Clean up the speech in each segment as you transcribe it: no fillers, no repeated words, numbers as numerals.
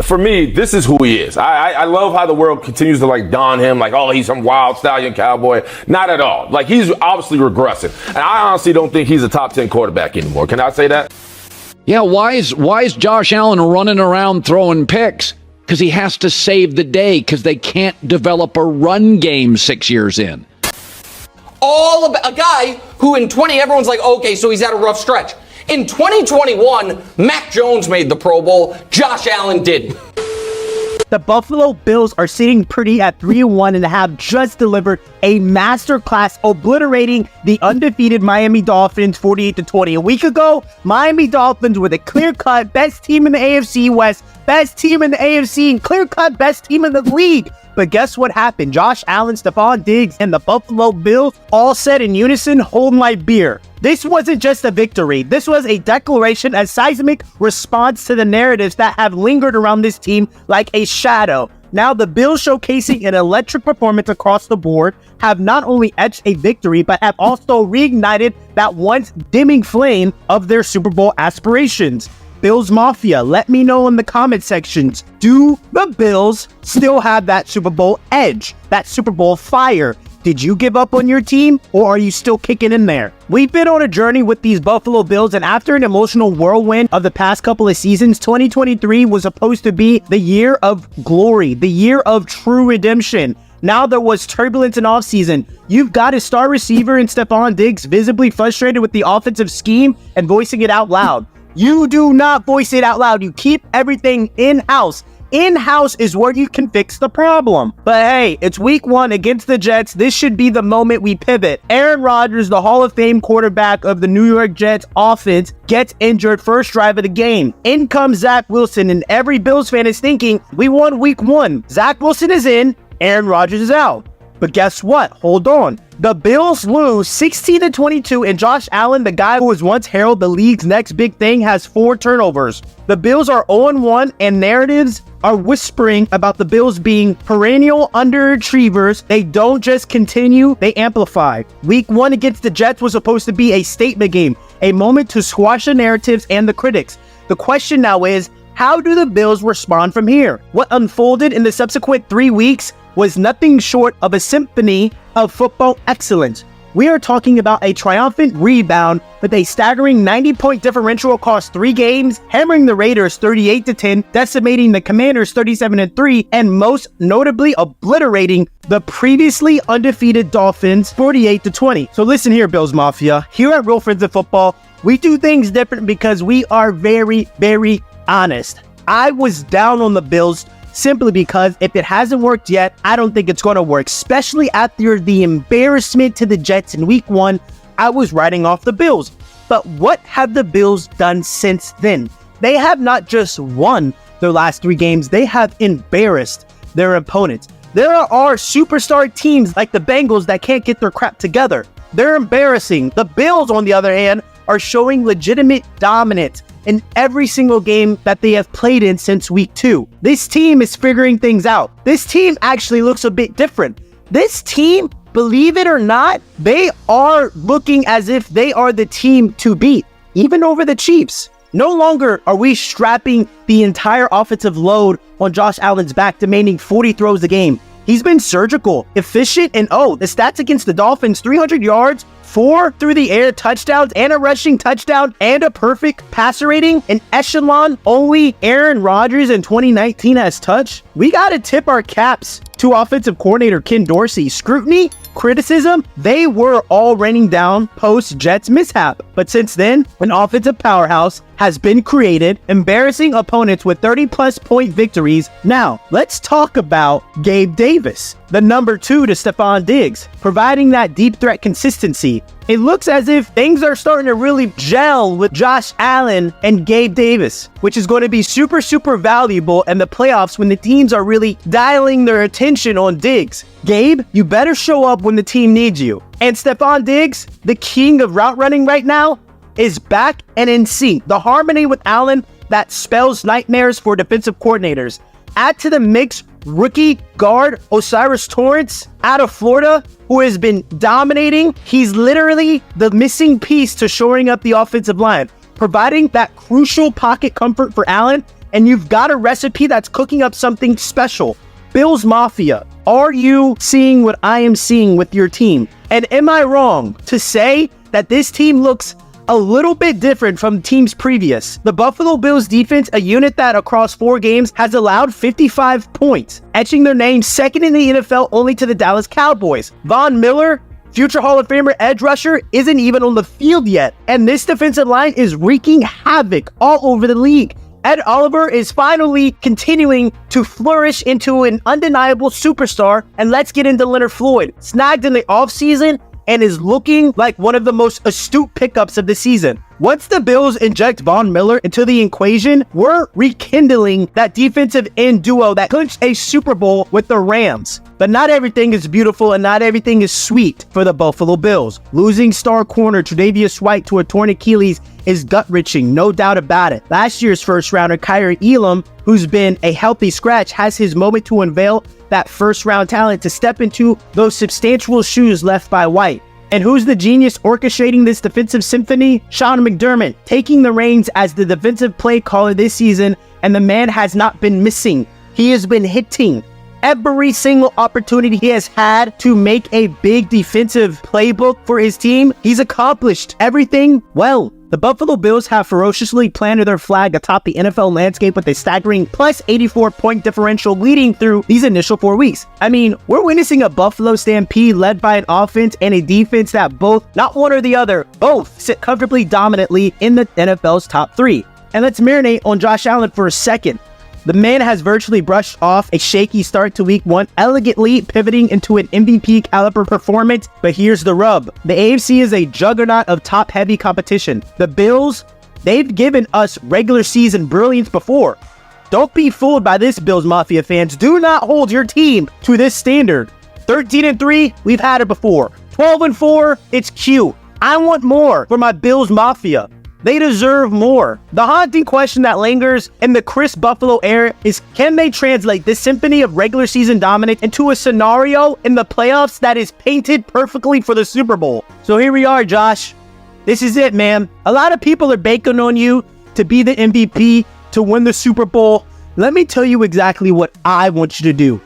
for me, this is who he is. I love how the world continues to like don him like, oh, he's some wild stallion cowboy. Not at all. Like, he's obviously regressing. And I honestly don't think he's a top 10 quarterback anymore. Can I say that? Yeah, why is Josh Allen running around throwing picks? Because he has to save the day because they can't develop a run game 6 years in. All about a guy who in 20, everyone's like, okay, so he's had a rough stretch. In 2021, Mac Jones made the Pro Bowl. Josh Allen didn't. The Buffalo Bills are sitting pretty at 3-1 and have just delivered a masterclass obliterating the undefeated Miami Dolphins 48-20. A week ago, Miami Dolphins were the clear-cut best team in the AFC West, best team in the AFC, and clear-cut best team in the league. But guess what happened? Josh Allen, Stefon Diggs, and the Buffalo Bills all said in unison, hold my beer. This wasn't just a victory. This was a declaration, a seismic response to the narratives that have lingered around this team like a shadow. Now, the Bills, showcasing an electric performance across the board, have not only etched a victory, but have also reignited that once dimming flame of their Super Bowl aspirations. Bills Mafia, let me know in the comment sections, do the Bills still have that Super Bowl edge, that Super Bowl fire? Did you give up on your team, or are you still kicking in there? We've been on a journey with these Buffalo Bills, and after an emotional whirlwind of the past couple of seasons, 2023 was supposed to be the year of glory, the year of true redemption. Now there was turbulence in offseason. You've got a star receiver in Stefon Diggs visibly frustrated with the offensive scheme and voicing it out loud. You do not voice it out loud. You keep everything in-house. In-house is where you can fix the problem. But hey, it's week 1 against the Jets. This should be the moment we pivot. Aaron Rodgers, the Hall of Fame quarterback of the New York Jets offense, gets injured first drive of the game. In comes Zach Wilson, and every Bills fan is thinking, we won week 1. Zach Wilson is in, Aaron Rodgers is out. But guess what? Hold on. The Bills lose 16-22, and Josh Allen, the guy who was once heralded the league's next big thing, has 4 turnovers. The Bills are 0-1, and narratives are whispering about the Bills being perennial underachievers. They don't just continue, they amplify. Week 1 against the Jets was supposed to be a statement game, a moment to squash the narratives and the critics. The question now is, how do the Bills respond from here? What unfolded in the subsequent 3 weeks was nothing short of a symphony of football excellence. We are talking about a triumphant rebound with a staggering 90-point differential across 3 games, hammering the Raiders 38-10, decimating the Commanders 37-3, and most notably obliterating the previously undefeated Dolphins 48-20. So listen here, Bills Mafia. Here at Real Friends of Football, we do things different because we are very, very honest. I was down on the Bills simply because if it hasn't worked yet, I don't think it's going to work, especially after the embarrassment to the Jets in week 1. I was writing off the Bills. But what have the Bills done since then? They have not just won their last 3 games, they have embarrassed their opponents. There are superstar teams like the Bengals that can't get their crap together. They're embarrassing. The Bills, on the other hand, are showing legitimate dominance in every single game that they have played in since week 2. This team is figuring things out. This team actually looks a bit different. This team, believe it or not, they are looking as if they are the team to beat, even over the Chiefs. No longer are we strapping the entire offensive load on Josh Allen's back, demanding 40 throws a game. He's been surgical, efficient, and the stats against the Dolphins, 300 yards, 4 through the air touchdowns, and a rushing touchdown, and a perfect passer rating, an echelon only Aaron Rodgers in 2019 has touched. We gotta tip our caps to offensive coordinator Ken Dorsey. Scrutiny, criticism, they were all raining down post-Jets mishap. But since then, an offensive powerhouse has been created, embarrassing opponents with 30-plus point victories. Now, let's talk about Gabe Davis, the number 2 to Stefon Diggs, providing that deep threat consistency. It looks as if things are starting to really gel with Josh Allen and Gabe Davis, which is going to be super, super valuable in the playoffs when the teams are really dialing their attention on Diggs. Gabe, you better show up when the team needs you. And Stefon Diggs, the king of route running right now, is back and in sync. The harmony with Allen that spells nightmares for defensive coordinators. Add to the mix rookie guard Osiris Torrance out of Florida, who has been dominating. He's literally the missing piece to shoring up the offensive line, providing that crucial pocket comfort for Allen and you've got a recipe that's cooking up something special. Bills Mafia, are you seeing what I am seeing with your team? And am I wrong to say that this team looks a little bit different from teams previous? The Buffalo Bills defense, a unit that across 4 games has allowed 55 points, etching their name second in the NFL only to the Dallas Cowboys. Von Miller, future Hall of Famer edge rusher, isn't even on the field yet, and this defensive line is wreaking havoc all over the league. Ed Oliver is finally continuing to flourish into an undeniable superstar, and let's get into Leonard Floyd, snagged in the offseason and is looking like one of the most astute pickups of the season. Once the Bills inject Von Miller into the equation, we're rekindling that defensive end duo that clinched a Super Bowl with the Rams. But not everything is beautiful and not everything is sweet for the Buffalo Bills. Losing star corner Tre'Davious White to a torn Achilles is gut-wrenching, no doubt about it. Last year's first-rounder Kyrie Elam, who's been a healthy scratch, has his moment to unveil that first-round talent to step into those substantial shoes left by White. And who's the genius orchestrating this defensive symphony? Sean McDermott, taking the reins as the defensive play caller this season, and the man has not been missing. He has been hitting every single opportunity he has had to make a big defensive playbook for his team. He's accomplished everything well. The Buffalo Bills have ferociously planted their flag atop the NFL landscape with a staggering plus 84-point differential leading through these initial 4 weeks. I mean, we're witnessing a Buffalo stampede led by an offense and a defense that both, not one or the other, both sit comfortably dominantly in the NFL's top 3. And let's marinate on Josh Allen for a second. The man has virtually brushed off a shaky start to week 1, elegantly pivoting into an MVP caliber performance. But here's the rub. The AFC is a juggernaut of top-heavy competition. The Bills, they've given us regular season brilliance before. Don't be fooled by this, Bills Mafia fans. Do not hold your team to this standard. 13-3, we've had it before. 12-4, it's cute. I want more for my Bills Mafia. They deserve more. The haunting question that lingers in the Chris Buffalo era is, can they translate this symphony of regular season dominance into a scenario in the playoffs that is painted perfectly for the Super Bowl? So here we are, Josh. This is it, man. A lot of people are banking on you to be the MVP, to win the Super Bowl. Let me tell you exactly what I want you to do.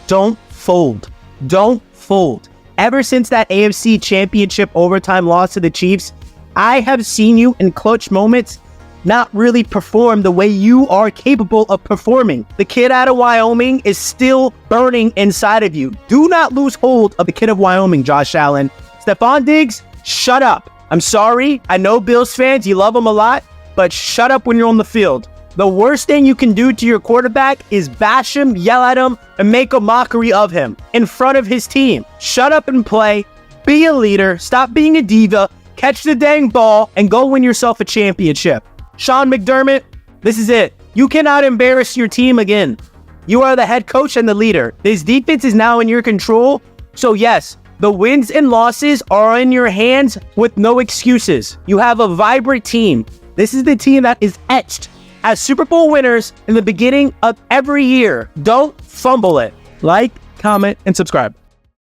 Don't fold. Don't fold. Ever since that AFC Championship overtime loss to the Chiefs, I have seen you in clutch moments not really perform the way you are capable of performing. The kid out of Wyoming is still burning inside of you. Do not lose hold of the kid of Wyoming, Josh Allen. Stefon Diggs, shut up. I'm sorry. I know Bills fans, you love him a lot, but shut up when you're on the field. The worst thing you can do to your quarterback is bash him, yell at him, and make a mockery of him in front of his team. Shut up and play. Be a leader. Stop being a diva. Catch the dang ball and go win yourself a championship. Sean McDermott, this is it. You cannot embarrass your team again. You are the head coach and the leader. This defense is now in your control. So yes, the wins and losses are in your hands with no excuses. You have a vibrant team. This is the team that is etched as Super Bowl winners in the beginning of every year. Don't fumble it. Like, comment, and subscribe.